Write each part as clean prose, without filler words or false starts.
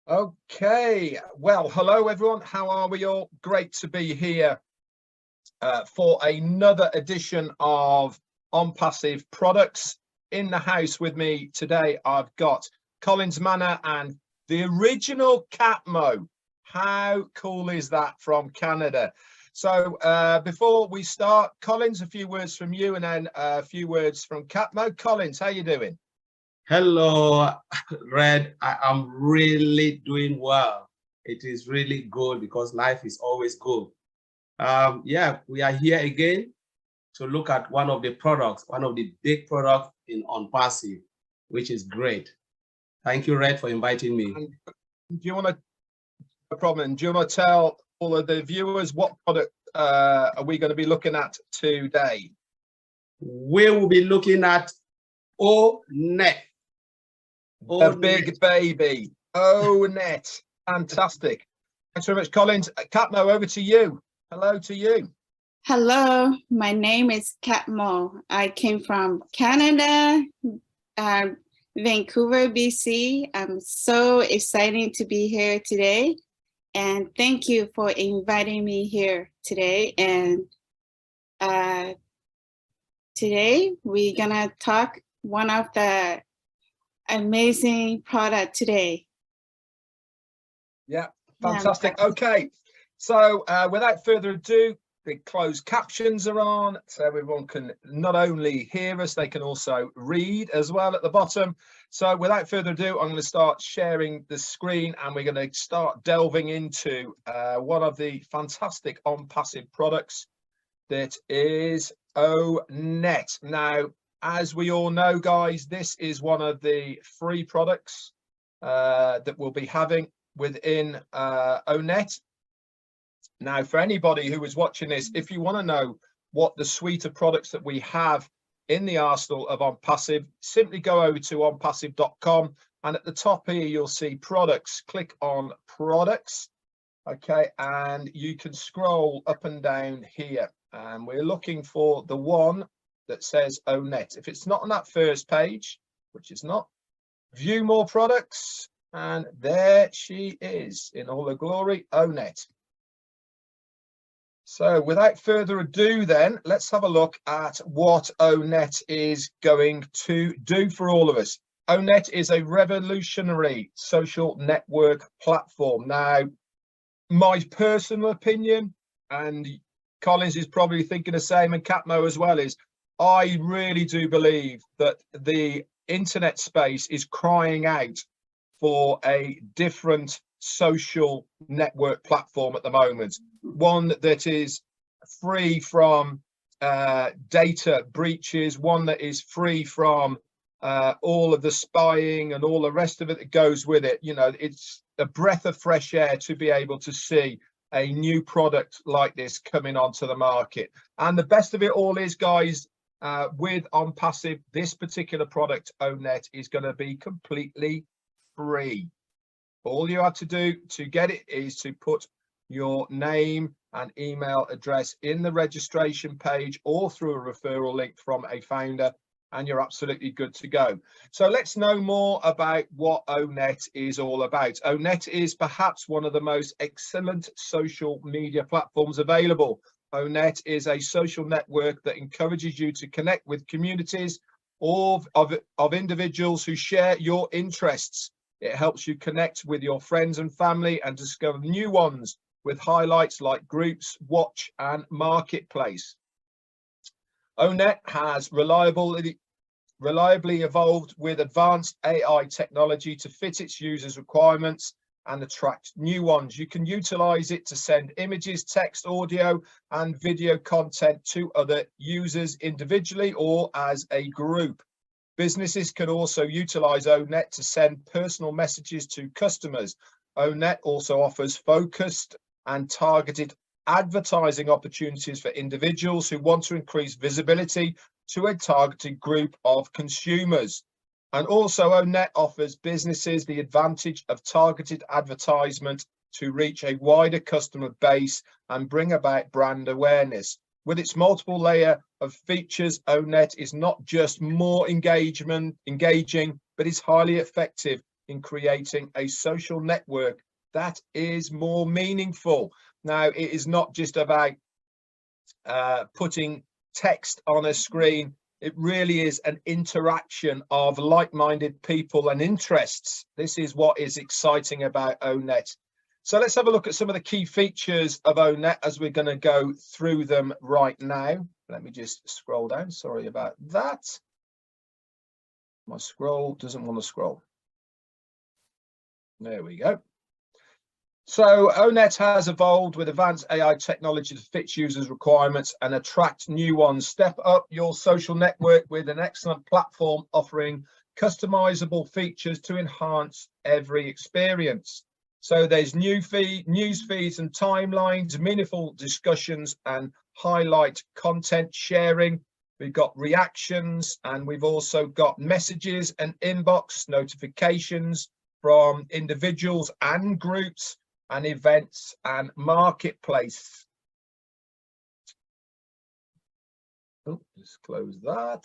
Okay, well, hello everyone. How are we all? Great to be here for another edition of Onpassive Products. In the house with me today, I've got Collins Manor and the original Catmo. How cool is that, from Canada? So before we start, Collins, a few words from you and then a few words from Catmo. Collins, how you doing? Hello, Red. I am really doing well. It is really good because life is always good. Yeah, we are here again to look at one of the products, one of the big products in Onpassive, which is great. Thank you, Red, for inviting me. And do you want to, no problem, do you want to tell all of the viewers what product are we going to be looking at today? We will be looking at O-Net. The big baby, O-Net. Fantastic. Thanks very much, Collins. Catmo, over to you. Hello to you. Hello, my name is Catmo. I came from Canada, Vancouver, BC. I'm so excited to be here today. And thank you for inviting me here today. And today we're gonna talk one of the amazing product today. Yeah, fantastic. Yeah. Okay, so without further ado, the closed captions are on, so everyone can not only hear us, they can also read as well at the bottom. So without further ado, I'm going to start sharing the screen and we're going to start delving into one of the fantastic Onpassive products that is O-Net. Now, as we all know, guys, this is one of the free products that we'll be having within O-Net. Now, for anybody who is watching this, if you want to know what the suite of products that we have in the arsenal of Onpassive, simply go over to onpassive.com, and at the top here you'll see products. Click on products, okay, and you can scroll up and down here, and we're looking for the one that says O-Net. If it's not on that first page, which is not, view more products, and there she is in all her glory, O-Net. So without further ado then, let's have a look at what O-Net is going to do for all of us. O-Net is a revolutionary social network platform. Now, my personal opinion, and Collins is probably thinking the same, and Catmo as well, is I really do believe that the internet space is crying out for a different social network platform at the moment, one that is free from data breaches, one that is free from all of the spying and all the rest of it that goes with it. You know, it's a breath of fresh air to be able to see a new product like this coming onto the market. And the best of it all is, guys, with Onpassive, this particular product, O-Net, is going to be completely free. All you have to do to get it is to put your name and email address in the registration page or through a referral link from a founder, and you're absolutely good to go. So let's know more about what O-Net is all about. O-Net is perhaps one of the most excellent social media platforms available. O-Net is a social network that encourages you to connect with communities of individuals who share your interests. It helps you connect with your friends and family and discover new ones with highlights like groups, watch, and marketplace. O-Net has reliably evolved with advanced AI technology to fit its users' requirements and attract new ones. You can utilize it to send images, text, audio, and video content to other users individually or as a group. Businesses can also utilize O-Net to send personal messages to customers. O-Net also offers focused and targeted advertising opportunities for individuals who want to increase visibility to a targeted group of consumers. And also O-Net offers businesses the advantage of targeted advertisement to reach a wider customer base and bring about brand awareness. With its multiple layer of features, O-Net is not just more engaging, but is highly effective in creating a social network that is more meaningful. Now, it is not just about putting text on a screen. It really is an interaction of like-minded people and interests. This is what is exciting about O-Net. So let's have a look at some of the key features of O-Net as we're going to go through them right now. Let me just scroll down. Sorry about that. My scroll doesn't want to scroll. There we go. So O-Net has evolved with advanced AI technology to fit users' requirements and attract new ones. Step up your social network with an excellent platform offering customizable features to enhance every experience. So there's news feeds and timelines, meaningful discussions and highlight content sharing. We've got reactions, and we've also got messages and inbox notifications from individuals and groups, and events and marketplace. Oh, just close that.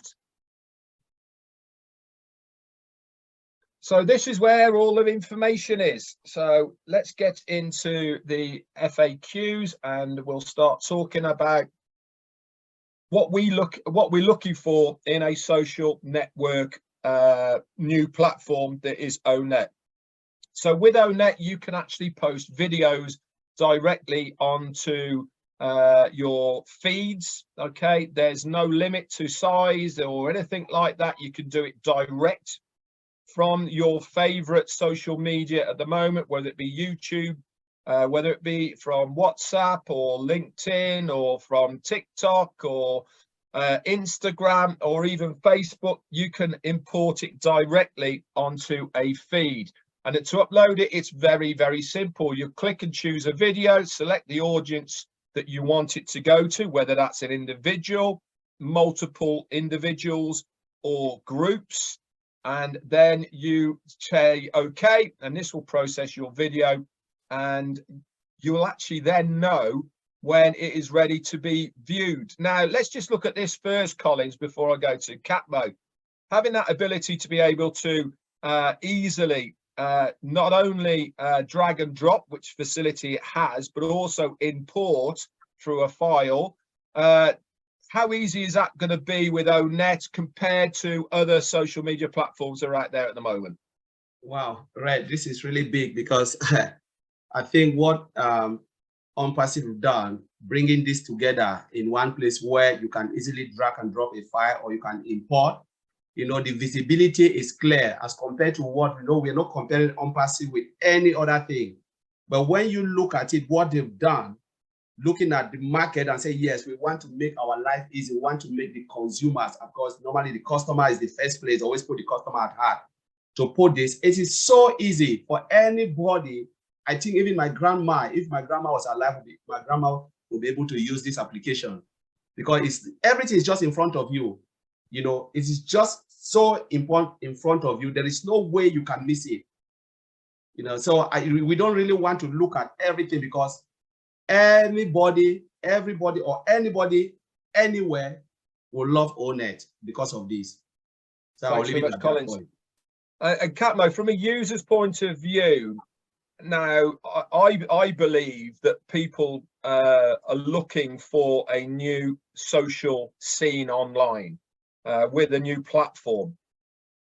So this is where all of information is. So let's get into the FAQs, and we'll start talking about what we're looking for in a social network new platform that is O-Net. So with O-Net, you can actually post videos directly onto your feeds. Okay, there's no limit to size or anything like that. You can do it direct from your favorite social media at the moment, whether it be YouTube, whether it be from WhatsApp or LinkedIn or from TikTok or Instagram or even Facebook. You can import it directly onto a feed. And to upload it, it's very, very simple. You click and choose a video, select the audience that you want it to go to, whether that's an individual, multiple individuals, or groups. And then you say, okay, and this will process your video, and you will actually then know when it is ready to be viewed. Now, let's just look at this first, Collins, before I go to Catmo. Having that ability to be able to easily not only drag and drop, which facility it has, but also import through a file. How easy is that going to be with O-Net compared to other social media platforms that are out there at the moment? Wow, right. This is really big because I think what Onpassive have done, bringing this together in one place where you can easily drag and drop a file or you can import. You know, the visibility is clear as compared to what we know. We're not comparing Onpassive with any other thing. But when you look at it, what they've done, looking at the market and say, yes, we want to make our life easy. We want to make the consumers, of course, normally the customer is the first place, always put the customer at heart. To put this, it is so easy for anybody. I think even my grandma, if my grandma was alive, my grandma will be able to use this application because everything is just in front of you. You know, it is just so important in front of you. There is no way you can miss it. You know, so we don't really want to look at everything because everybody, or anybody, anywhere will love O-Net because of this. So I'll leave it at that point. And Catmo, from a user's point of view, now I believe that people are looking for a new social scene online. With a new platform.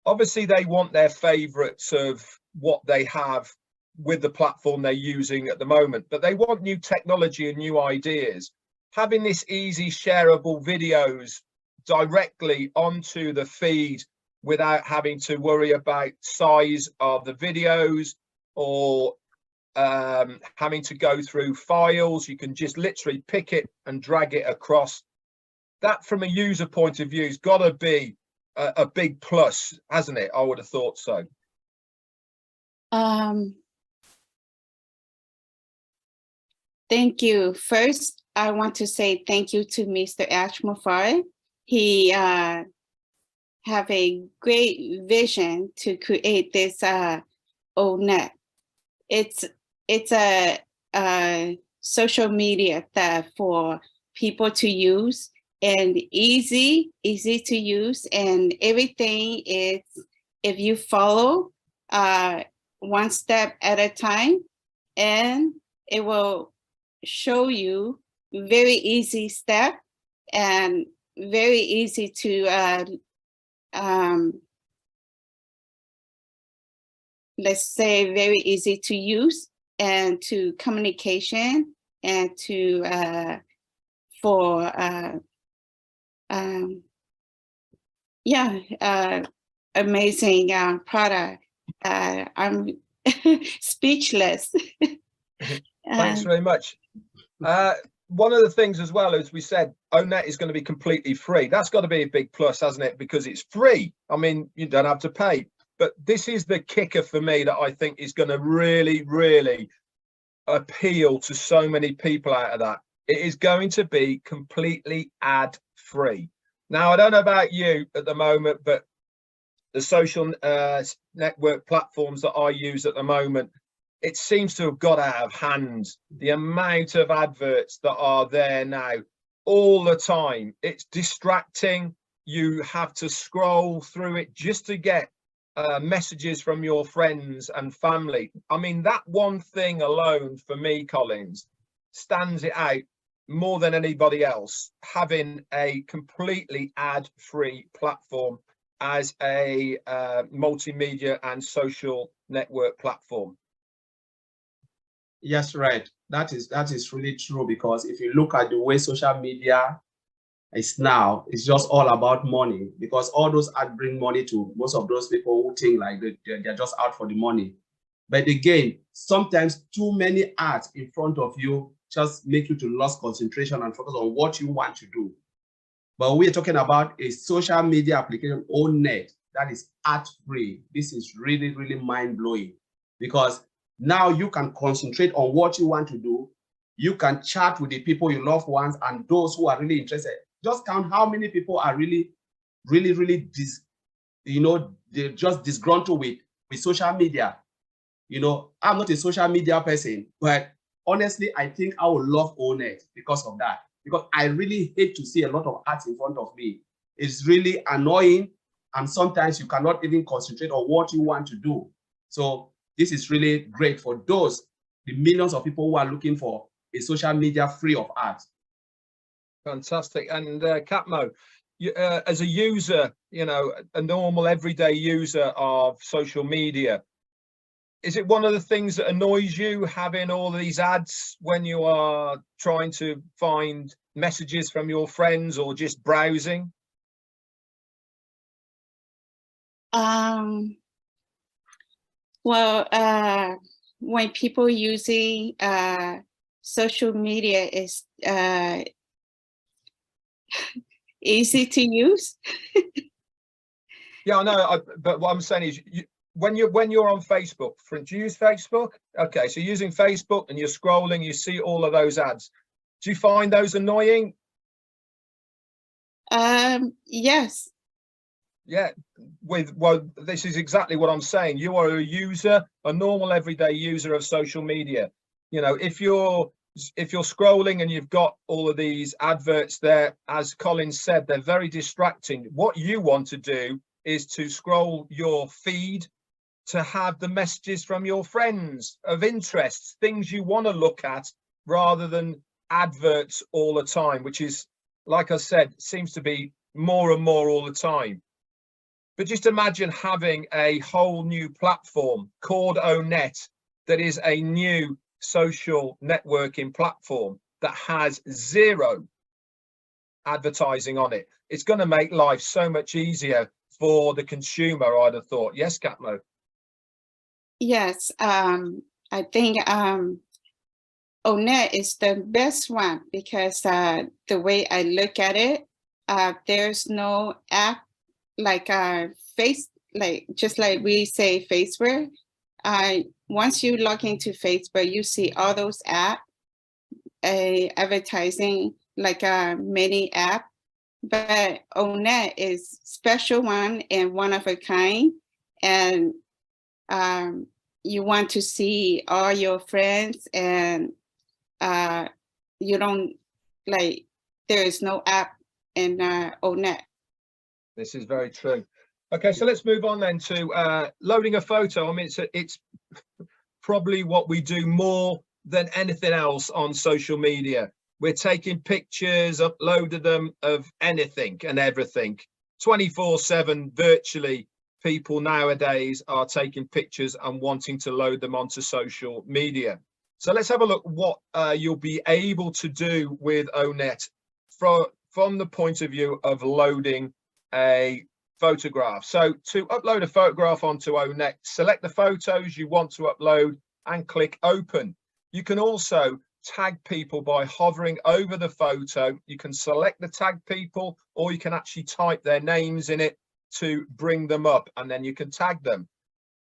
Obviously, they want their favorites of what they have with the platform they're using at the moment, but they want new technology and new ideas. Having this easy shareable videos directly onto the feed without having to worry about size of the videos or having to go through files, you can just literally pick it and drag it across. That, from a user point of view, has got to be a big plus, hasn't it? I would have thought so. Thank you. First, I want to say thank you to Mr. Ashmafar. He have a great vision to create this O-Net. It's a social media that for people to use. And easy to use, and everything is, if you follow one step at a time, and it will show you very easy step and very easy to let's say very easy to use and to communication and to for amazing product. I'm speechless. Thanks very much. One of the things as well, as we said, O-Net is going to be completely free. That's got to be a big plus, hasn't it? Because it's free. I mean, you don't have to pay. But this is the kicker for me that I think is going to really, really appeal to so many people out of that. It is going to be completely ad-free. Now, I don't know about you at the moment, but the social network platforms that I use at the moment, it seems to have got out of hand. The amount of adverts that are there now all the time, it's distracting. You have to scroll through it just to get messages from your friends and family. I mean, that one thing alone for me, Collins, stands it out more than anybody else, having a completely ad-free platform as a multimedia and social network platform. Yes, right. That is really true, because if you look at the way social media is now, it's just all about money, because all those ads bring money to most of those people who think like they're just out for the money. But again, sometimes too many ads in front of you just make you to lose concentration and focus on what you want to do. But we're talking about a social media application, O-Net, that is ad-free. This is really, really mind-blowing, because now you can concentrate on what you want to do. You can chat with the people you love ones and those who are really interested. Just count how many people are really they're just disgruntled with social media. I'm not a social media person, but honestly, I think I would love O-Net because of that. Because I really hate to see a lot of ads in front of me. It's really annoying, and sometimes you cannot even concentrate on what you want to do. So this is really great for the millions of people who are looking for a social media free of ads. Fantastic. And Catmo, as a user, a normal everyday user of social media, is it one of the things that annoys you, having all these ads when you are trying to find messages from your friends or just browsing? Well, when people using social media is easy to use. Yeah, I know. But what I'm saying is, when you're on Facebook, do you use Facebook? Okay, so using Facebook and you're scrolling, you see all of those ads. Do you find those annoying? Yes. Yeah, well, this is exactly what I'm saying. You are a user, a normal everyday user of social media. If you're scrolling and you've got all of these adverts there, as Colin said, they're very distracting. What you want to do is to scroll your feed to have the messages from your friends of interest, things you want to look at, rather than adverts all the time, which is, like I said, seems to be more and more all the time. But just imagine having a whole new platform called O-Net that is a new social networking platform that has zero advertising on it. It's going to make life so much easier for the consumer, I'd have thought. Yes, Catmo? Yes, I think O-Net is the best one, because the way I look at it, there's no app like just like we say Facebook. Once you log into Facebook, you see all those apps, advertising like a mini app. But O-Net is special one and one of a kind, and you want to see all your friends, and you don't there is no app in O-Net. This is very true. Okay, so let's move on then to loading a photo. I mean, it's probably what we do more than anything else on social media. We're taking pictures, uploading them of anything and everything. 24/7 virtually, people nowadays are taking pictures and wanting to load them onto social media. So let's have a look what you'll be able to do with O-Net from the point of view of loading a photograph. So to upload a photograph onto O-Net, select the photos you want to upload and click open. You can also tag people by hovering over the photo. You can select the tag people, or you can actually type their names in it to bring them up, and then you can tag them.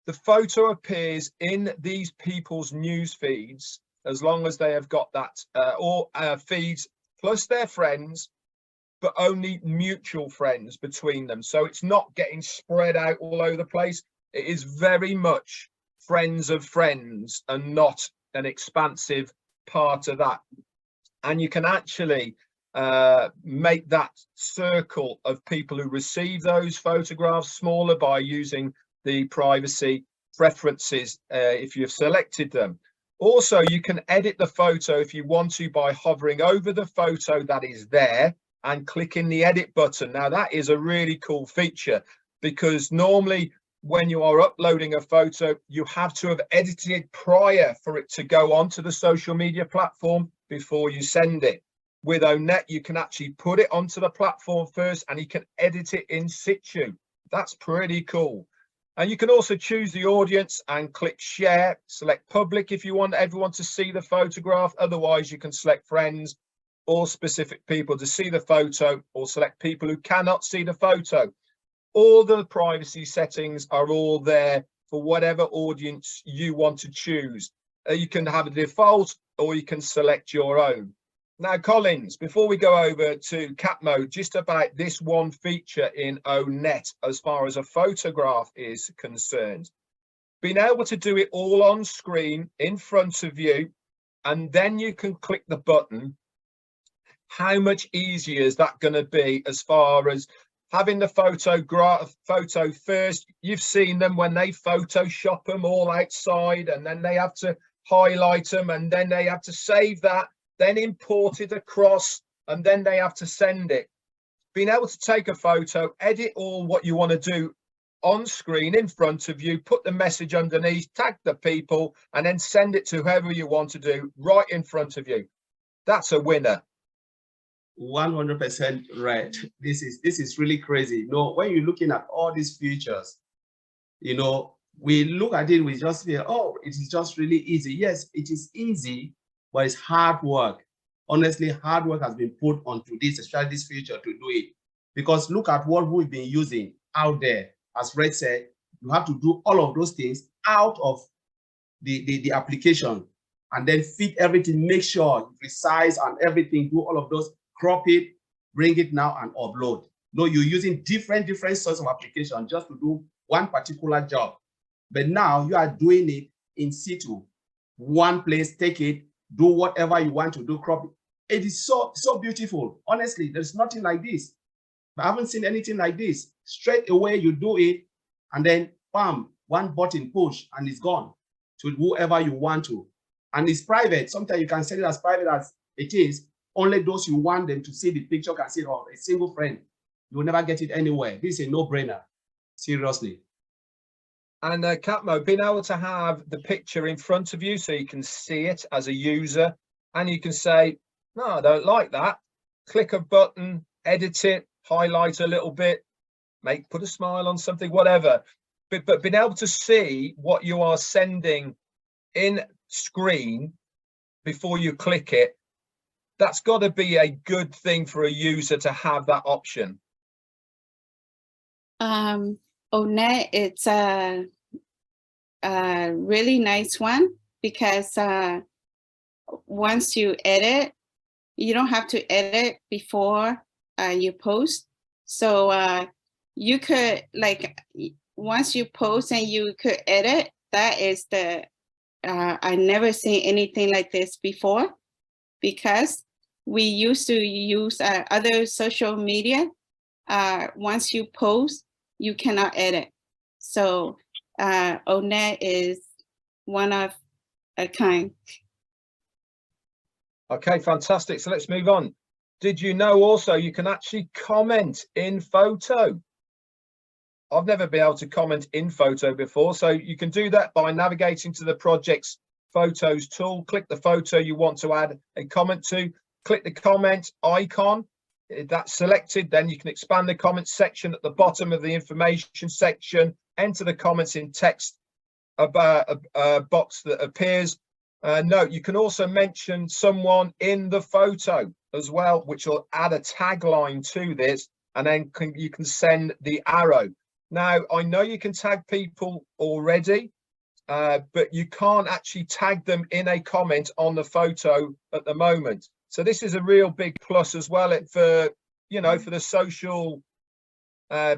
The photo appears in these people's news feeds as long as they have got that feeds plus their friends, but only mutual friends between them. So it's not getting spread out all over the place. It is very much friends of friends and not an expansive part of that. And you can actually make that circle of people who receive those photographs smaller by using the privacy preferences if you've selected them. Also, you can edit the photo if you want to by hovering over the photo that is there and clicking the edit button. Now that is a really cool feature, because normally when you are uploading a photo, you have to have edited prior for it to go onto the social media platform before you send it. With O-Net, you can actually put it onto the platform first and you can edit it in situ. That's pretty cool. And you can also choose the audience and click share, select public if you want everyone to see the photograph. Otherwise, you can select friends or specific people to see the photo, or select people who cannot see the photo. All the privacy settings are all there for whatever audience you want to choose. You can have a default or you can select your own. Now, Collins, before we go over to cat mode, just about this one feature in O-Net as far as a photograph is concerned. Being able to do it all on screen in front of you, and then you can click the button. How much easier is that going to be as far as having the photo first? You've seen them when they Photoshop them all outside, and then they have to highlight them, and then they have to save that, then import it across, and then they have to send it. Being able to take a photo, edit all what you want to do on screen in front of you, put the message underneath, tag the people, and then send it to whoever you want to do right in front of you. That's a winner. 100% right. This is really crazy. You know, when you're looking at all these features, you know, we look at it, we just feel, oh, it is just really easy. Yes, it is easy, but it's hard work. Honestly, hard work has been put onto this, especially this feature, to do it. Because look at what we've been using out there. As Red said, you have to do all of those things out of the application, and then fit everything, make sure you resize and everything, do all of those, crop it, bring it now and upload. No, you're using different sorts of application just to do one particular job. But now you are doing it in situ, one place, take it, do whatever you want to do, crop it. It is so beautiful. Honestly, there's nothing like this. I haven't seen anything like this. Straight away you do it, and then bam, one button push and it's gone to whoever you want to. And it's private. Sometimes you can set it as private as it is. Only those you want them to see the picture can see it, or a single friend. You will never get it anywhere. This is a no-brainer. Seriously. And cat mode, being able to have the picture in front of you so you can see it as a user, and you can say, no, I don't like that. Click a button, edit it, highlight a little bit, put a smile on something, whatever. But being able to see what you are sending in screen before you click it, that's got to be a good thing for a user to have that option. O-Net, it's a really nice one, because once you edit, you don't have to edit before you post. So you could, like, once you post and you could edit, that is the, I never seen anything like this before, because we used to use other social media. Once you post, you cannot edit. So O-Net is one of a kind. Okay, fantastic. So let's move on. Did you know also you can actually comment in photo? I've never been able to comment in photo before. So you can do that by navigating to the project's photos tool, click the photo you want to add a comment to, click the comment icon. If that's selected, then you can expand the comments section at the bottom of the information section, enter the comments in text about a box that appears. Note, you can also mention someone in the photo as well, which will add a tagline to this, and then you can send the arrow. Now, I know you can tag people already, but you can't actually tag them in a comment on the photo at the moment. So this is a real big plus as well for, you know, for the social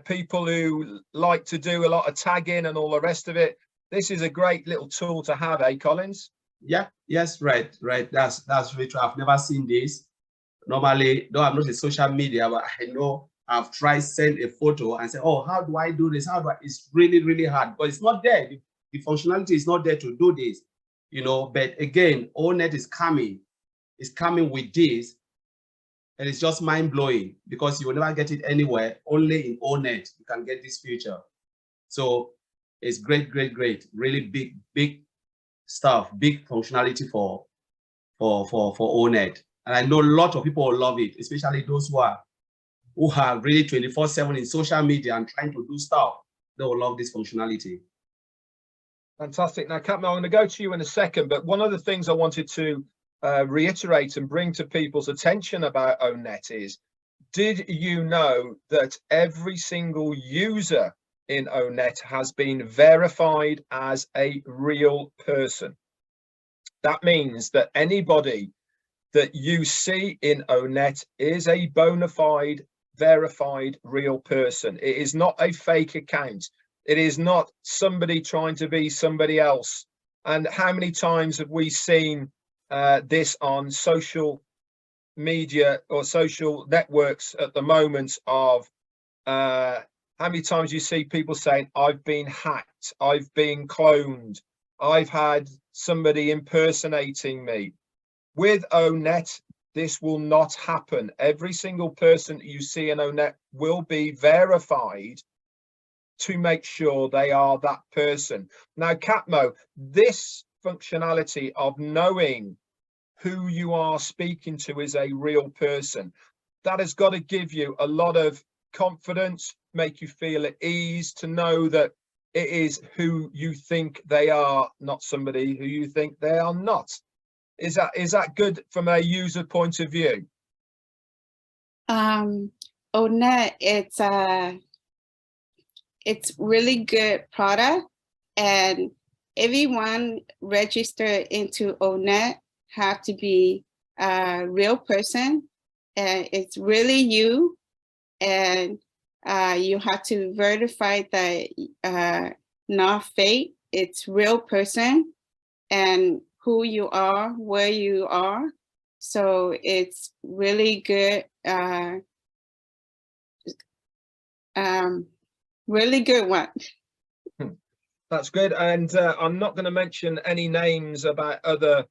people who like to do a lot of tagging and all the rest of it. This is a great little tool to have, eh, Collins? Yeah, yes, right. That's really true. I've never seen this. Normally, though I'm not in social media, but I know I've tried send a photo and say, oh, how do I do this? It's really, really hard, but it's not there. The functionality is not there to do this, you know. But again, O-Net is coming with this, and it's just mind-blowing because you will never get it anywhere. Only in O-Net you can get this feature. So it's great, really big stuff, big functionality for O-Net. And I know a lot of people will love it, especially those who are really 24/7 in social media and trying to do stuff. They will love this functionality. Fantastic. Now, Captain, I'm going to go to you in a second, but one of the things I wanted to reiterate and bring to people's attention about O-Net is, did you know that every single user in O-Net has been verified as a real person? That means that anybody that you see in O-Net is a bona fide, verified, real person. It is not a fake account. It is not somebody trying to be somebody else. And how many times have we seen this on social media or social networks at the moment of how many times you see people saying, I've been hacked, I've been cloned, I've had somebody impersonating me. With O-Net, this will not happen. Every single person you see in O-Net will be verified to make sure they are that person. Now, Capmo, this functionality of knowing who you are speaking to is a real person, that has got to give you a lot of confidence, make you feel at ease to know that it is who you think they are, not somebody who you think they are not. Is that good from a user point of view? O-Net, it's really good product, and everyone registered into O-Net have to be a real person, and it's really you, and you have to verify that not fake, it's real person and who you are, where you are. So it's really good, really good one. That's good. And I'm not going to mention any names about other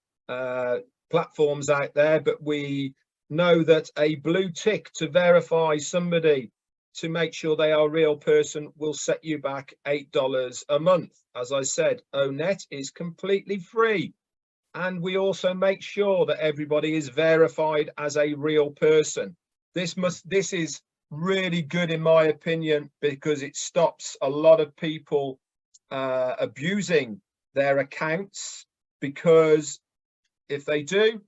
platforms out there, but we know that a blue tick to verify somebody to make sure they are a real person will set you back $8 a month. As I said, O-Net is completely free. And we also make sure that everybody is verified as a real person. This is really good in my opinion, because it stops a lot of people abusing their accounts, because if they do,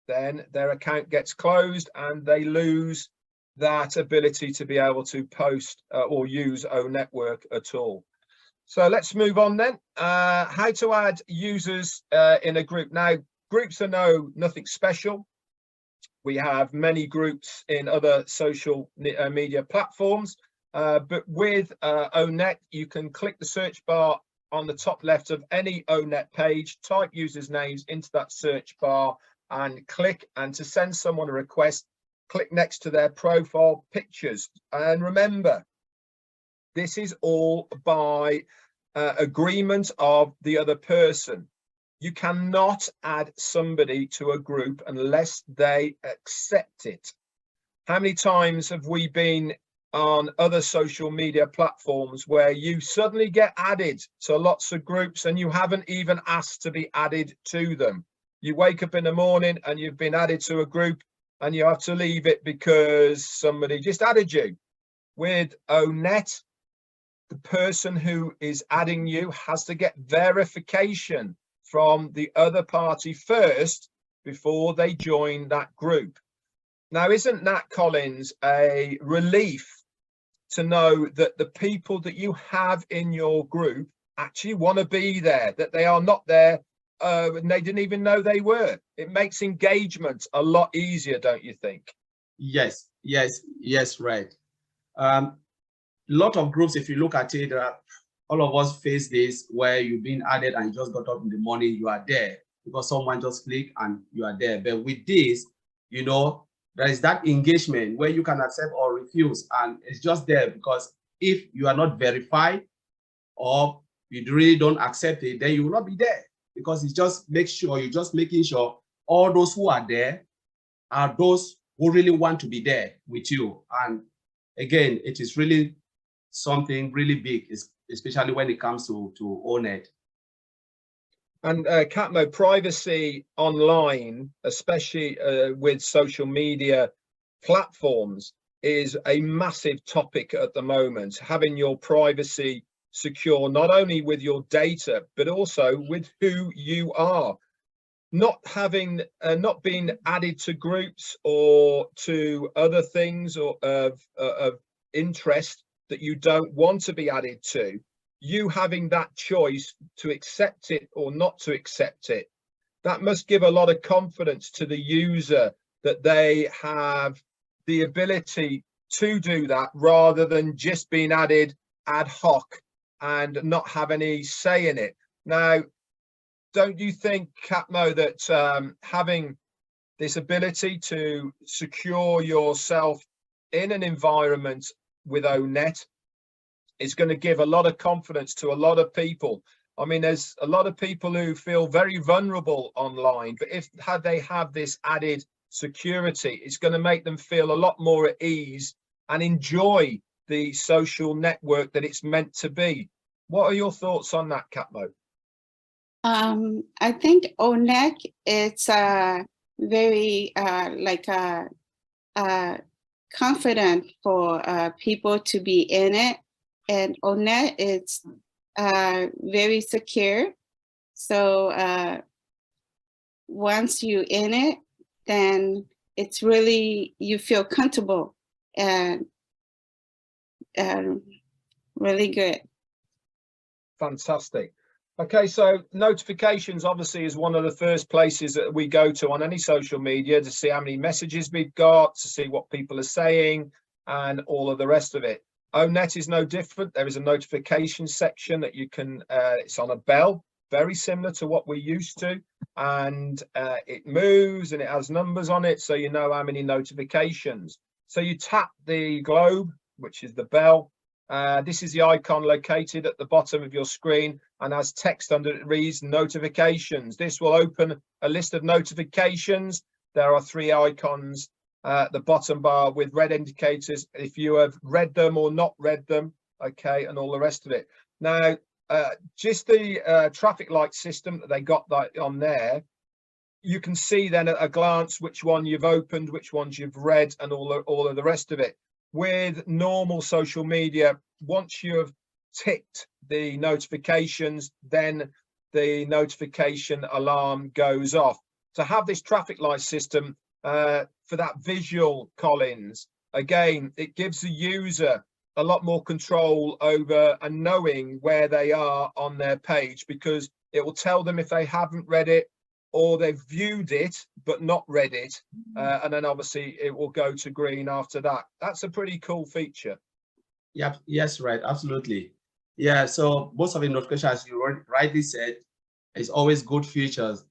then their account gets closed and they lose that ability to be able to post or use O-Network at all. So let's move on then. How to add users in a group. Now, groups are nothing special. We have many groups in other social media platforms, but with O-Net, you can click the search bar on the top left of any O-Net page, type users' names into that search bar and click, and to send someone a request, click next to their profile pictures. And remember, This is all by agreement of the other person. You cannot add somebody to a group unless they accept it. How many times have we been on other social media platforms where you suddenly get added to lots of groups and you haven't even asked to be added to them? You wake up in the morning and you've been added to a group and you have to leave it because somebody just added you. With O-Net, the person who is adding you has to get verification from the other party first before they join that group. Now, isn't that, Collins, a relief to know that the people that you have in your group actually want to be there, that they are not there and they didn't even know they were? It makes engagement a lot easier, don't you think? Yes, right. Lot of groups, if you look at it, all of us face this where you've been added and you just got up in the morning, you are there because someone just clicked and you are there. But with this, you know, there is that engagement where you can accept or refuse, and it's just there because if you are not verified or you really don't accept it, then you will not be there, because it's just you're just making sure all those who are there are those who really want to be there with you. And again, it is really something really big, especially when it comes to O-Net. And Catmo, privacy online, especially with social media platforms, is a massive topic at the moment. Having your privacy secure, not only with your data, but also with who you are. Not having, not being added to groups or to other things or of interest that you don't want to be added to. You having that choice to accept it or not to accept it, that must give a lot of confidence to the user that they have the ability to do that, rather than just being added ad hoc and not have any say in it. Now, don't you think, Catmo, that having this ability to secure yourself in an environment with O-Net is going to give a lot of confidence to a lot of people? I mean, there's a lot of people who feel very vulnerable online, but if they have this added security, it's going to make them feel a lot more at ease and enjoy the social network that it's meant to be. What are your thoughts on that, Catmo? I think O-Net is very confident for people to be in it, and O-Net is very secure. So once you're in it, then it's really, you feel comfortable and really good. Fantastic. Okay, so notifications obviously is one of the first places that we go to on any social media to see how many messages we've got, to see what people are saying and all of the rest of it. O-Net is no different. There is a notification section that you can, it's on a bell, very similar to what we're used to, and it moves and it has numbers on it, so you know how many notifications. So you tap the globe, which is the bell. This is the icon located at the bottom of your screen and has text under it, reads notifications. This will open a list of notifications. There are 3 icons at the bottom bar with red indicators if you have read them or not read them, okay, and all the rest of it. Now, just the traffic light system that they got that on there, you can see then at a glance which one you've opened, which ones you've read, and all of the rest of it. With normal social media, once you've ticked the notifications, then the notification alarm goes off. To have this traffic light system for that visual, Collins, again, it gives the user a lot more control over and knowing where they are on their page, because it will tell them if they haven't read it or they've viewed it but not read it, and then obviously it will go to green after that. That's a pretty cool feature. Yeah, yes, right, absolutely. Yeah, so most of the notifications, as you rightly said, is always good features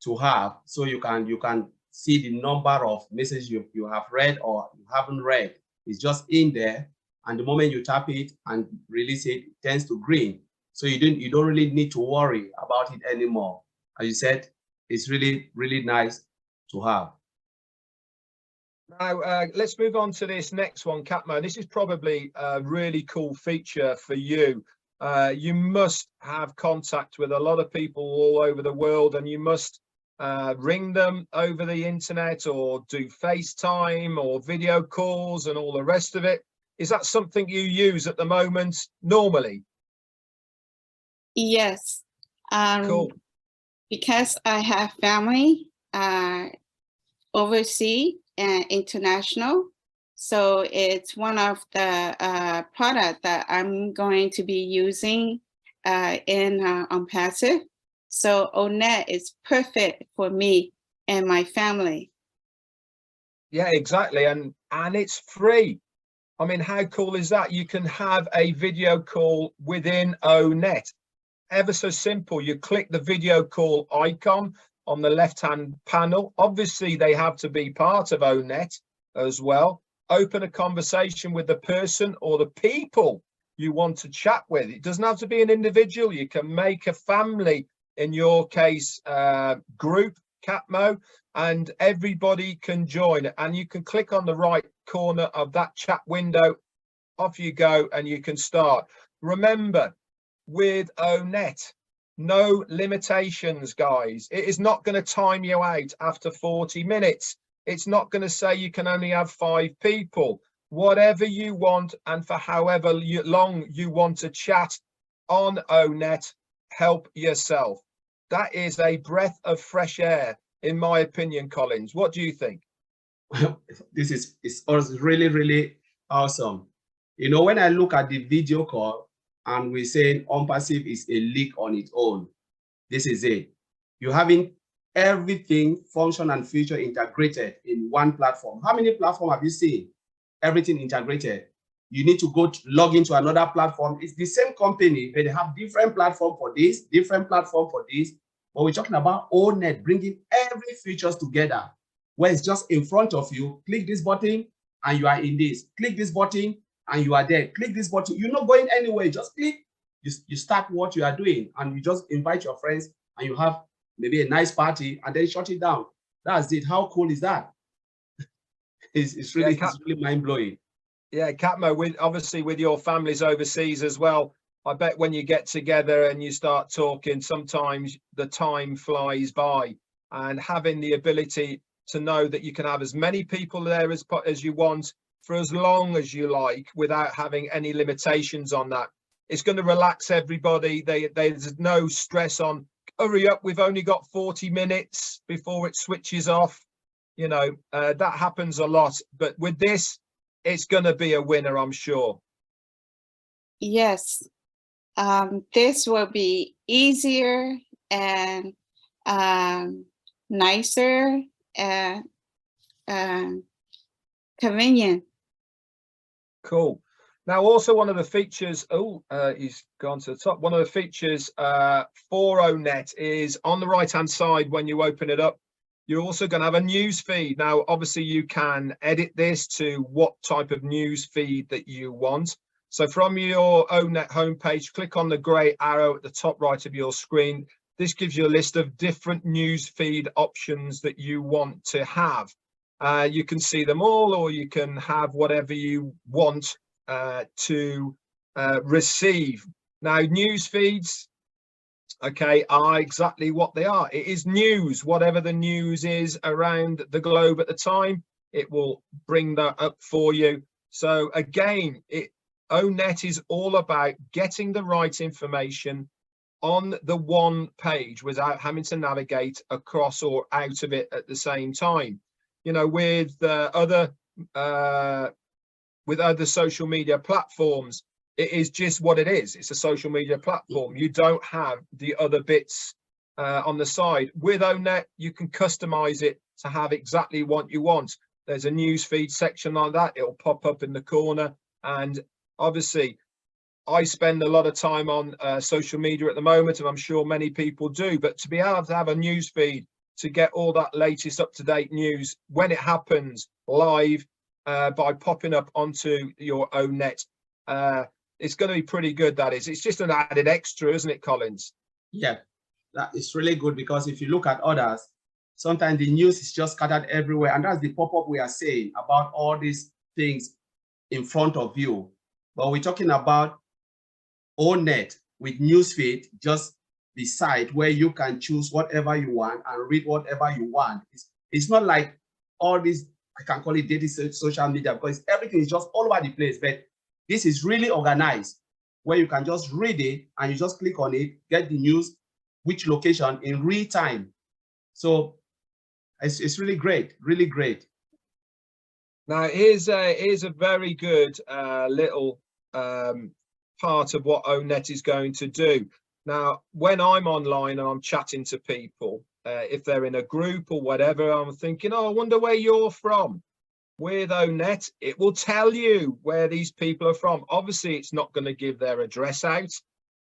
to have, so you can see the number of messages you have read or you haven't read. It's just in there, and the moment you tap it and release it, it turns to green. So you don't really need to worry about it anymore. As you said, it's really, really nice to have. Now, let's move on to this next one, Catmo. This is probably a really cool feature for you. You must have contact with a lot of people all over the world, and you must ring them over the internet or do FaceTime or video calls and all the rest of it. Is that something you use at the moment normally? Yes. Cool. Because I have family overseas and international, so it's one of the product that I'm going to be using in Onpassive. So O-Net is perfect for me and my family. Yeah, exactly. And it's free. I mean, how cool is that? You can have a video call within O-Net. Ever so simple. You click the video call icon on the left-hand panel. Obviously, they have to be part of O-Net as well. Open a conversation with the person or the people you want to chat with. It doesn't have to be an individual. You can make a family, in your case, group, Catmo, and everybody can join. And you can click on the right corner of that chat window. Off you go, and you can start. Remember, with O-Net, no limitations, guys. It is not going to time you out after 40 minutes. It's not going to say you can only have 5 people. Whatever you want and for however long you want to chat on O-Net, help yourself. That is a breath of fresh air, in my opinion, Collins. What do you think? This is really, really awesome. You know, when I look at the video call and we're saying Onpassive is a league on its own, this is it. You're having everything, function and feature integrated in one platform. How many platforms have you seen? Everything integrated. You need to go log into another platform. It's the same company, but they have different platform for this, different platform for this. But we're talking about O-Net bringing every features together, where it's just in front of you. Click this button and you are in this. Click this button and you are there. Click this button. You're not going anywhere. Just click. You start what you are doing, and you just invite your friends, and you have maybe a nice party, and then shut it down. That's it. How cool is that? It's really mind-blowing. Yeah, Catmo, obviously with your families overseas as well, I bet when you get together and you start talking, sometimes the time flies by, and having the ability to know that you can have as many people there as you want for as long as you like without having any limitations on that. It's going to relax everybody. There's no stress on, hurry up, we've only got 40 minutes before it switches off. You know, that happens a lot. But with this, it's going to be a winner, I'm sure. Yes. This will be easier and nicer and convenient. Cool. Now, also one of the features, he's gone to the top. One of the features for O-Net is on the right-hand side when you open it up, you're also going to have a news feed. Now, obviously, you can edit this to what type of news feed that you want. So from your O-Net homepage, click on the grey arrow at the top right of your screen. This gives you a list of different news feed options that you want to have. You can see them all, or you can have whatever you want to receive. Now, news feeds, okay, are exactly what they are. It is news. Whatever the news is around the globe at the time, it will bring that up for you. So again, O-Net is all about getting the right information on the one page without having to navigate across or out of it at the same time. You know, with other social media platforms, it is just what it is. It's a social media platform. You don't have the other bits on the side. With O-Net, you can customize it to have exactly what you want. There's a news feed section like that. It'll pop up in the corner. And obviously, I spend a lot of time on social media at the moment, and I'm sure many people do. But to be able to have a news feed to get all that latest up-to-date news when it happens live, by popping up onto your O-Net. It's going to be pretty good, that is. It's just an added extra, isn't it, Collins? Yeah, that is really good, because if you look at others, sometimes the news is just scattered everywhere. And that's the pop-up we are saying about all these things in front of you. But we're talking about O-Net with newsfeed, just the site where you can choose whatever you want and read whatever you want. It's not like all these, I can call it daily social media, because everything is just all over the place. But this is really organized, where you can just read it and you just click on it, get the news, which location in real time. So it's really great, really great. Now, here's a very good little part of what O-Net is going to do. Now, when I'm online and I'm chatting to people, if they're in a group or whatever, I'm thinking, oh, I wonder where you're from. With O-Net, it will tell you where these people are from. Obviously, it's not going to give their address out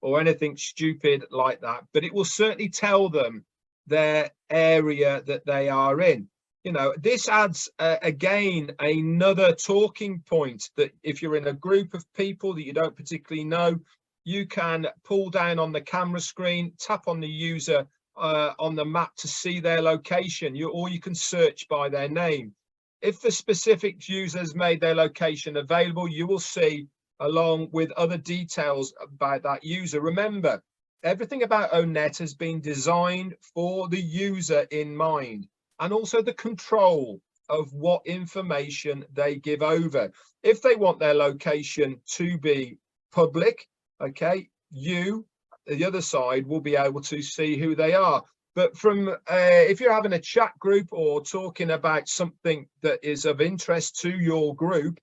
or anything stupid like that, but it will certainly tell them their area that they are in. You know, this adds, again, another talking point, that if you're in a group of people that you don't particularly know, you can pull down on the camera screen, tap on the user on the map to see their location, or you can search by their name. If the specific user has made their location available, you will see, along with other details about that user. Remember, everything about O-Net has been designed for the user in mind, and also the control of what information they give over. If they want their location to be public, okay, you, the other side, will be able to see who they are. But from if you're having a chat group or talking about something that is of interest to your group,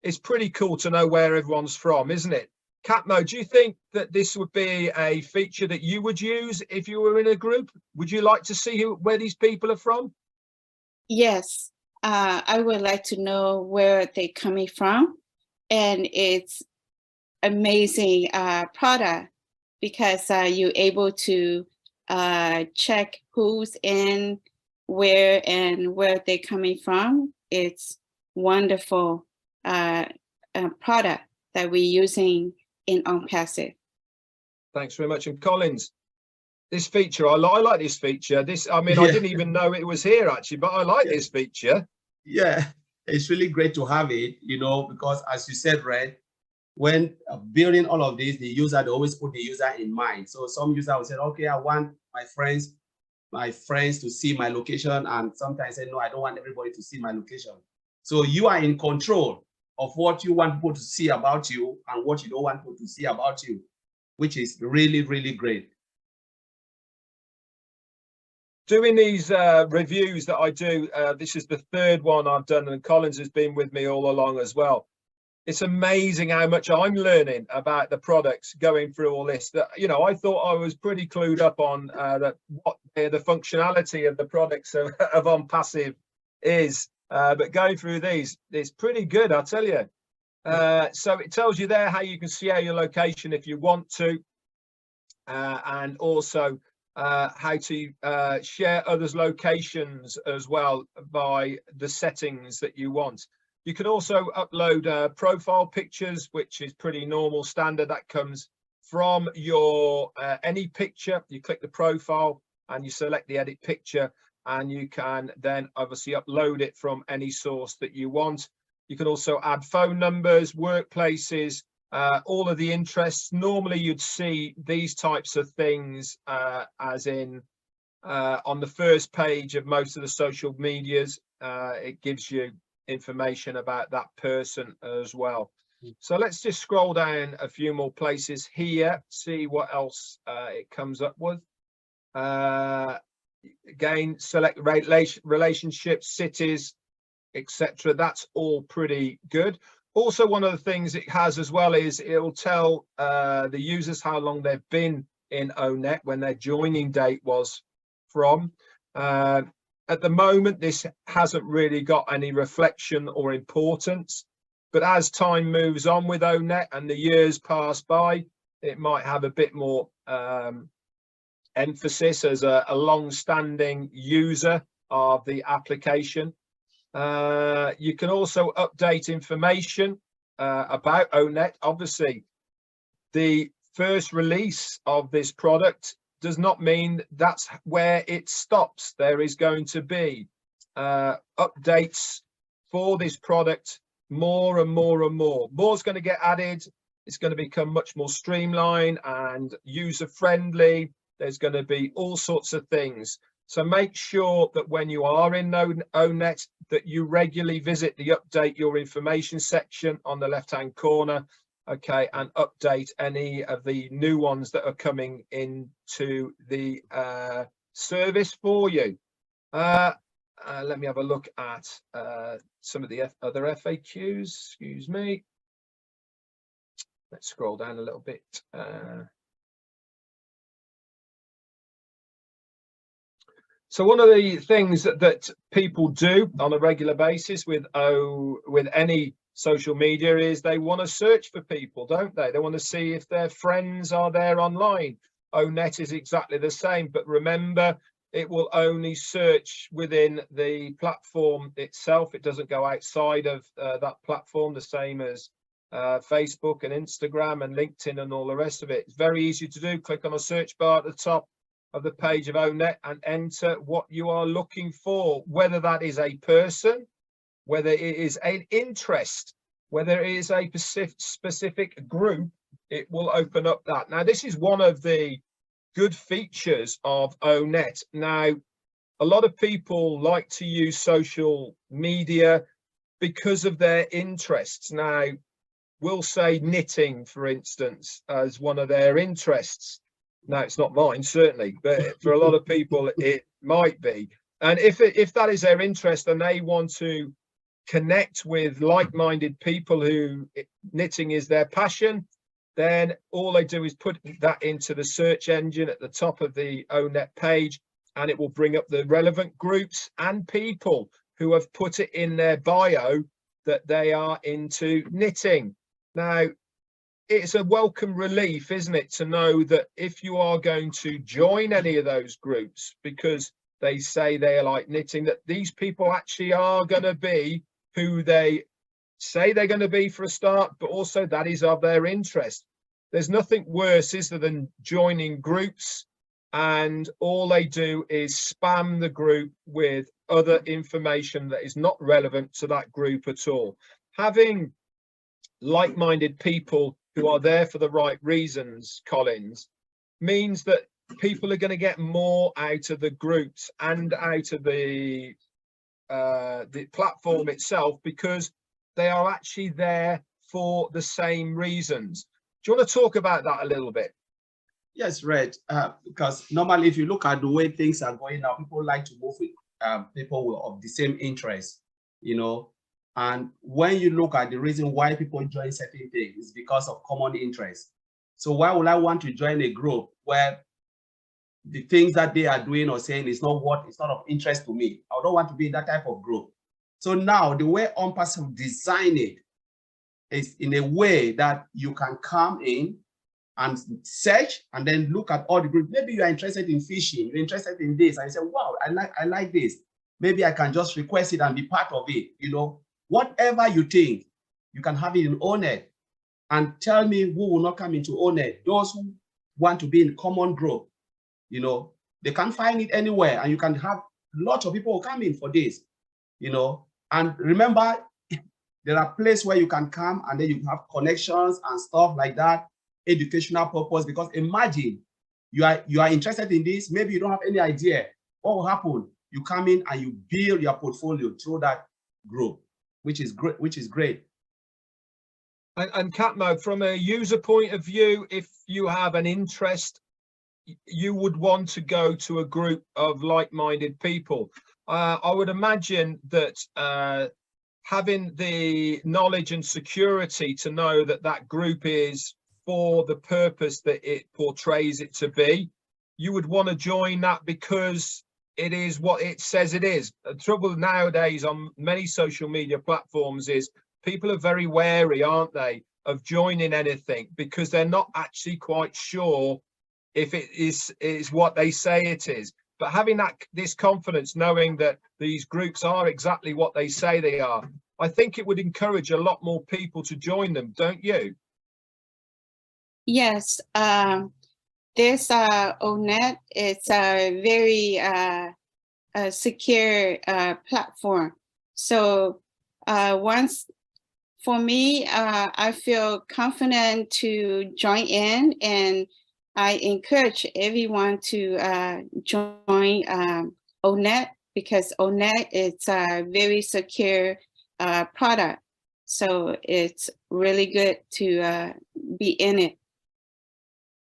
it's pretty cool to know where everyone's from, isn't it? Catmo, do you think that this would be a feature that you would use if you were in a group? Would you like to see where these people are from? Yes, I would like to know where they're coming from. And it's amazing product, because you're able to check who's in where and where they're coming from. It's wonderful product that we're using in Onpassive. Thanks very much. And Collins, this feature, I like this feature. This, I mean, Yeah. I didn't even know it was here actually, but I like this feature. Yeah, it's really great to have it, you know, because as you said, Red, when building all of this, the user, they always put the user in mind. So some user will say, okay, I want my friends to see my location. And sometimes say, no, I don't want everybody to see my location. So you are in control of what you want people to see about you and what you don't want people to see about you, which is really, really great. Doing these reviews that I do, this is the third one I've done, and Collins has been with me all along as well. It's amazing how much I'm learning about the products going through all this. That, you know, I thought I was pretty clued up on what the functionality of the products of Onpassive is, but going through these, it's pretty good, I'll tell you. So it tells you there how you can share your location if you want to, and also how to share others' locations as well by the settings that you want. You can also upload profile pictures, which is pretty normal standard. That comes from your any picture. You click the profile and you select the edit picture, and you can then obviously upload it from any source that you want. You can also add phone numbers, workplaces, all of the interests. Normally you'd see these types of things as in on the first page of most of the social medias. It gives you information about that person as well. So let's just scroll down a few more places here, see what else it comes up with. Again, select relationships, cities, etc. That's all pretty good. Also, one of the things it has as well is it'll tell the users how long they've been in O-Net, when their joining date was from. At the moment, this hasn't really got any reflection or importance, but as time moves on with O-Net and the years pass by, it might have a bit more emphasis as a long-standing user of the application. You can also update information about O-Net. Obviously, the first release of this product does not mean that's where it stops. There is going to be updates for this product, more and more and more. More's going to get added. It's going to become much more streamlined and user-friendly. There's going to be all sorts of things. So make sure that when you are in O-Net, that you regularly visit the update your information section on the left-hand corner, okay, and update any of the new ones that are coming into the service for you. Let me have a look at some of the other FAQs. Excuse me. Let's scroll down a little bit. So one of the things that people do on a regular basis with any social media is they want to search for people, don't they? They want to see if their friends are there online. O-Net is exactly the same, but remember, it will only search within the platform itself. It doesn't go outside of that platform, the same as Facebook and Instagram and LinkedIn and all the rest of it. It's very easy to do. Click on a search bar at the top of the page of O-Net and enter what you are looking for, whether that is a person, whether it is an interest, whether it is a specific group. It will open up that. Now, this is one of the good features of O-Net. Now, a lot of people like to use social media because of their interests. Now, we'll say knitting, for instance, as one of their interests. Now, it's not mine, certainly, but for a lot of people, it might be. And if that is their interest and they want to connect with like-minded people who knitting is their passion, then all they do is put that into the search engine at the top of the O-Net page, and it will bring up the relevant groups and people who have put it in their bio that they are into knitting. Now, it's a welcome relief, isn't it, to know that if you are going to join any of those groups because they say they are like knitting, that these people actually are going to be who they say they're going to be for a start, but also that is of their interest. There's nothing worse, is there, than joining groups and all they do is spam the group with other information that is not relevant to that group at all. Having like-minded people who are there for the right reasons, Collins, means that people are going to get more out of the groups and out of the platform itself because they are actually there for the same reasons. Do you want to talk about that a little bit? Yes, Red, because normally if you look at the way things are going now, people like to move with people of the same interest, you know. And when you look at the reason why people join certain things, it's because of common interest. So why would I want to join a group where the things that they are doing or saying is not of interest to me? I don't want to be in that type of group. So now the way Onpassive designed it is in a way that you can come in and search and then look at all the groups. Maybe you are interested in fishing, you're interested in this, and you say, wow, I like this. Maybe I can just request it and be part of it, you know. Whatever you think, you can have it in O-Net. And tell me who will not come into O-Net. Those who want to be in common group, you know, they can find it anywhere, and you can have lots of people come in for this, you know. And remember, there are places where you can come and then you have connections and stuff like that, educational purpose. Because imagine you are interested in this, maybe you don't have any idea what will happen. You come in and you build your portfolio through that group, which is great. And Catmo, from a user point of view, if you have an interest, you would want to go to a group of like-minded people. I would imagine that having the knowledge and security to know that that group is for the purpose that it portrays it to be, you would want to join that because it is what it says it is. The trouble nowadays on many social media platforms is people are very wary, aren't they, of joining anything because they're not actually quite sure if it is what they say it is. but having this confidence, knowing that these groups are exactly what they say they are, I think it would encourage a lot more people to join them, don't you? Yes, this O-Net, it's a very secure platform. So once, for me, I feel confident to join in, and I encourage everyone to join O-Net, because O-Net is a very secure product. So it's really good to be in it.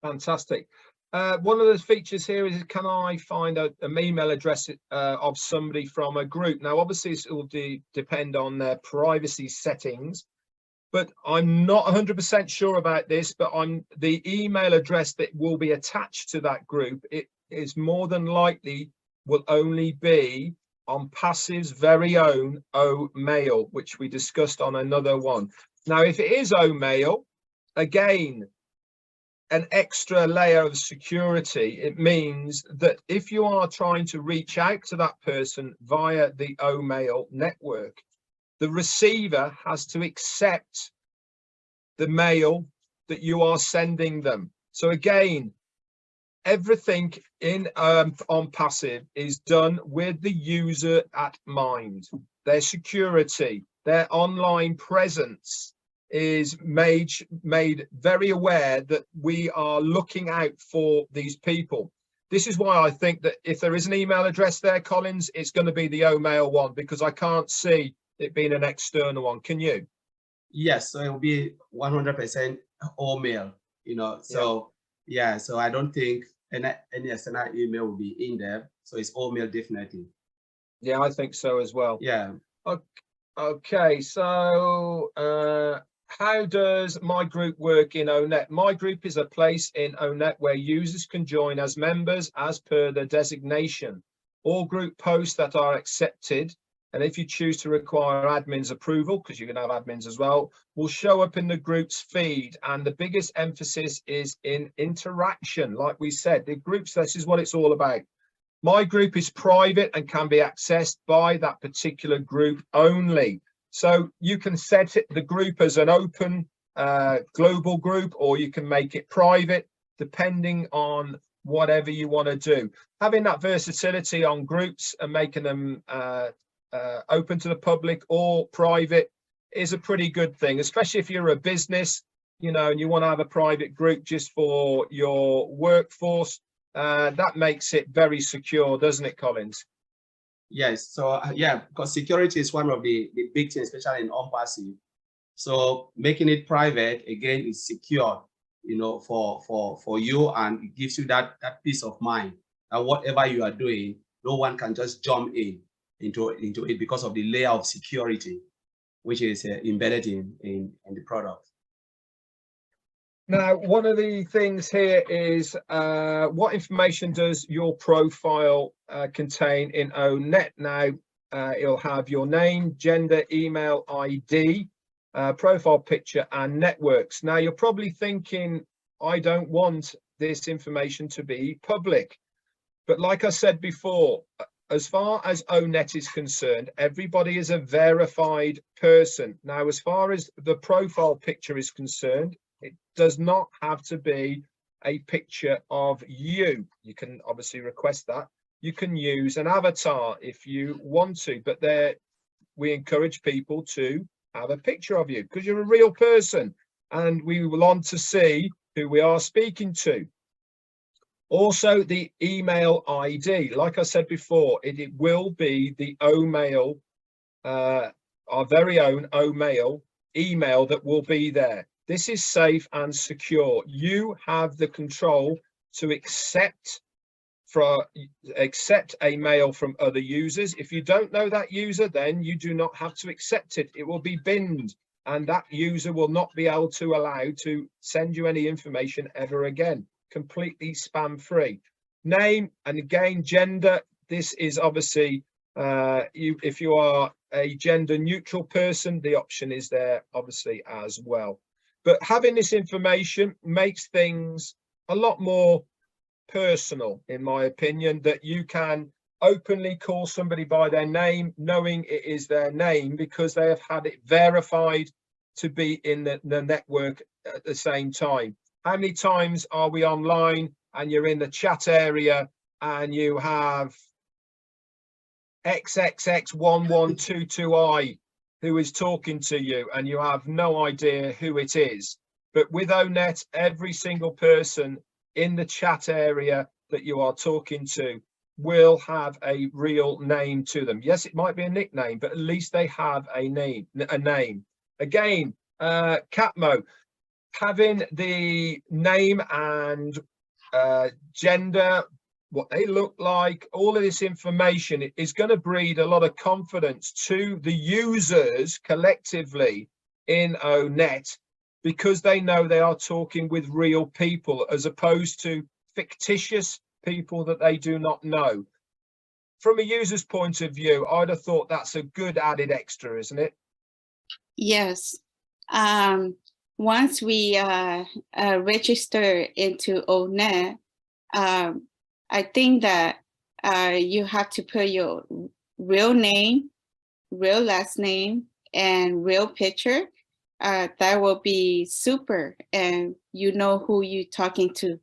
Fantastic. One of the features here is, can I find an email address of somebody from a group? Now, obviously, it will depend on their privacy settings, but I'm not 100% sure about this, but the email address that will be attached to that group, it is more than likely will only be Onpassive's very own O-Mail, which we discussed on another one. Now, if it is O-Mail, again, an extra layer of security. It means that if you are trying to reach out to that person via the O-Mail network, the receiver has to accept the mail that you are sending them. So again, everything in Onpassive is done with the user at mind. Their security, their online presence is made very aware that we are looking out for these people. This is why I think that if there is an email address there, Collins, it's going to be the O-Mail one, because I can't see it being an external one. Can you? Yes, so it will be 100% O-Mail, you know, so yeah, so I don't think any external email will be in there. So it's O-Mail definitely. Yeah, I think so as well. Yeah. Okay, so how does My Group work in O-Net? My Group is a place in O-Net where users can join as members as per their designation. All group posts that are accepted, and if you choose to require admin's approval, because you can have admins as well, will show up in the group's feed. And the biggest emphasis is in interaction. Like we said, the groups, this is what it's all about. My Group is private and can be accessed by that particular group only. So you can set the group as an open global group, or you can make it private, depending on whatever you want to do. Having that versatility on groups and making them open to the public or private is a pretty good thing, especially if you're a business, you know, and you want to have a private group just for your workforce. That makes it very secure, doesn't it, Collins? Yes, so yeah, because security is one of the big things, especially in Onpassive. So making it private, again, is secure, you know, for you, and it gives you that peace of mind that whatever you are doing, no one can just jump into it because of the layer of security which is embedded in the product. Now, one of the things here is what information does your profile contain in O-Net? Now, it'll have your name, gender, email, ID, profile picture, and networks. Now, you're probably thinking, I don't want this information to be public. But like I said before, as far as O-Net is concerned, everybody is a verified person. Now, as far as the profile picture is concerned, it does not have to be a picture of you. You can obviously request that. You can use an avatar if you want to, but we encourage people to have a picture of you because you're a real person, and we want to see who we are speaking to. Also, the email ID, like I said before, it will be the O-Mail, our very own O-Mail email that will be there. This is safe and secure. You have the control to accept a mail from other users. If you don't know that user, then you do not have to accept it. It will be binned, and that user will not be able to allow to send you any information ever again. Completely spam free. Name, and again, gender. This is obviously if you are a gender neutral person, the option is there obviously as well. But having this information makes things a lot more personal, in my opinion, that you can openly call somebody by their name, knowing it is their name because they have had it verified to be in the network at the same time. How many times are we online and you're in the chat area and you have XXX1122I who is talking to you and you have no idea who it is? But with O-Net, every single person in the chat area that you are talking to will have a real name to them. Yes, it might be a nickname, but at least they have a name. Again, Catmo, having the name and gender, what they look like, all of this information is going to breed a lot of confidence to the users collectively in O-Net, because they know they are talking with real people as opposed to fictitious people that they do not know. From a user's point of view, I'd have thought that's a good added extra, isn't it? Yes. Once we register into O-Net, I think that you have to put your real name, real last name, and real picture. That will be super, and you know who you're talking to.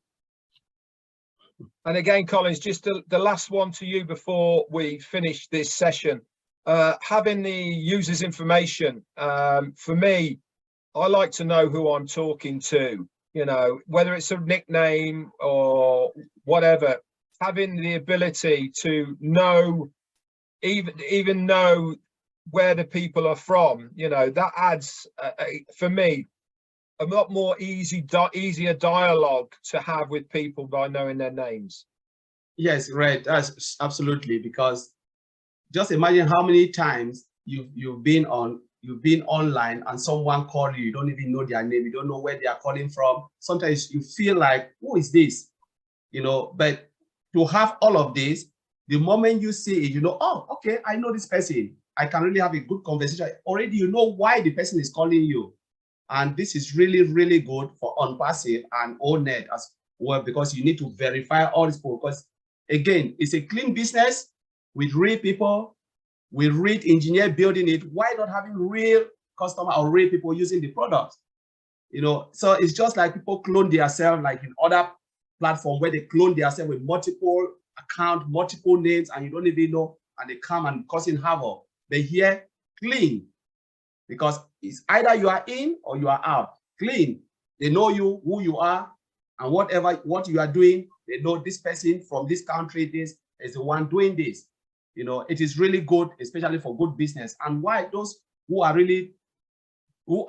And again, Collins, just the last one to you before we finish this session. Having the user's information, for me, I like to know who I'm talking to, you know, whether it's a nickname or whatever. Having the ability to know, even know where the people are from, you know, that adds, for me, a lot more easier dialogue to have with people by knowing their names. Yes, right. That's absolutely, because just imagine how many times you've been online and someone called you, you don't even know their name, you don't know where they are calling from. Sometimes you feel like, who is this? You know, but to have all of this, the moment you see it, you know, oh, okay, I know this person. I can really have a good conversation. Already you know why the person is calling you. And this is really, really good for Onpassive and O-Net as well, because you need to verify all this, because again, it's a clean business with real people, with real engineer building it. Why not having real customer or real people using the product? You know, so it's just like people clone themselves, like in other platforms where they clone themselves with multiple accounts, multiple names, and you don't even know, and they come and causing havoc. But here, clean, because it's either you are in or you are out. Clean. They know you, who you are, and what you are doing. They know this person from this country, this is the one doing this. You know, it is really good, especially for good business. And why those who are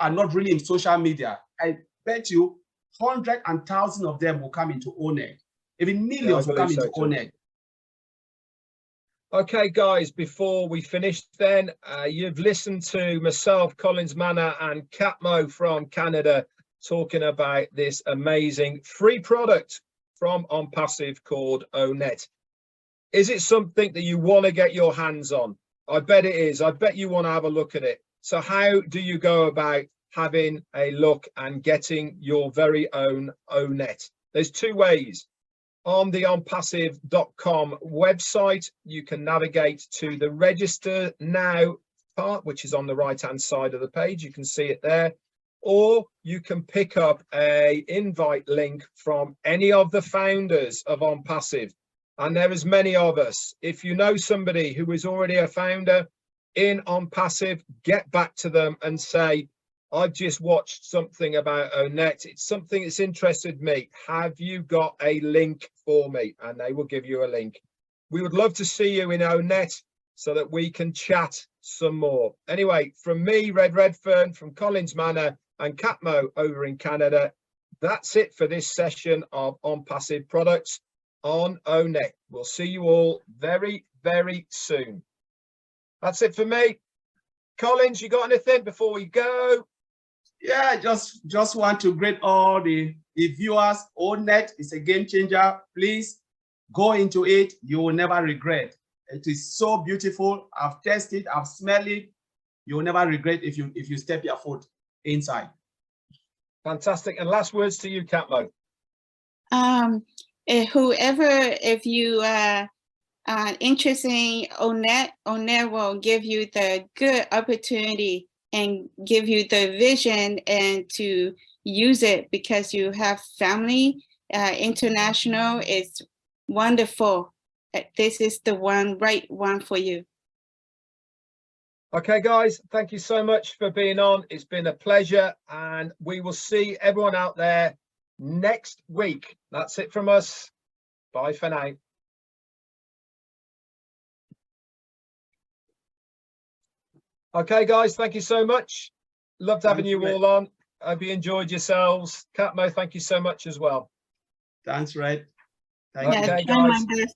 not really in social media, I bet you hundreds and thousands of them will come into O-Net. Even millions will come into O-Net. Okay, guys, before we finish then, you've listened to myself, Collins Manor, and Catmo from Canada talking about this amazing free product from Onpassive called O-Net. Is it something that you want to get your hands on? I bet it is. I bet you want to have a look at it. So how do you go about having a look and getting your very own O-Net? There's two ways. On the onpassive.com website, you can navigate to the register now part, which is on the right hand side of the page. You can see it there, or you can pick up a invite link from any of the founders of Onpassive, and there is many of us. If you know somebody who is already a founder in Onpassive, get back to them and say, I've just watched something about O-Net. It's something that's interested me. Have you got a link for me? And they will give you a link. We would love to see you in O-Net so that we can chat some more. Anyway, from me, Red Redfern, from Collins Manor and Catmo over in Canada, that's it for this session of Onpassive products on O-Net. We'll see you all very, very soon. That's it for me. Collins, you got anything before we go? Yeah, just want to greet all the viewers. O-Net is a game changer. Please go into it. You will never regret. It is so beautiful. I've tested, I've smelled it. You will never regret if you step your foot inside. Fantastic. And last words to you, Catmo. whoever, if you interested in O-Net, O-Net will give you the good opportunity and give you the vision and to use it because you have family. International is wonderful. This is the right one for you. Okay, guys, thank you so much for being on. It's been a pleasure, and we will see everyone out there next week. That's it from us. Bye for now. Okay, guys, thank you so much. Loved having you all on. Hope you enjoyed yourselves. Catmo, thank you so much as well. Thanks, Red. Yeah, Okay, try my guys. best.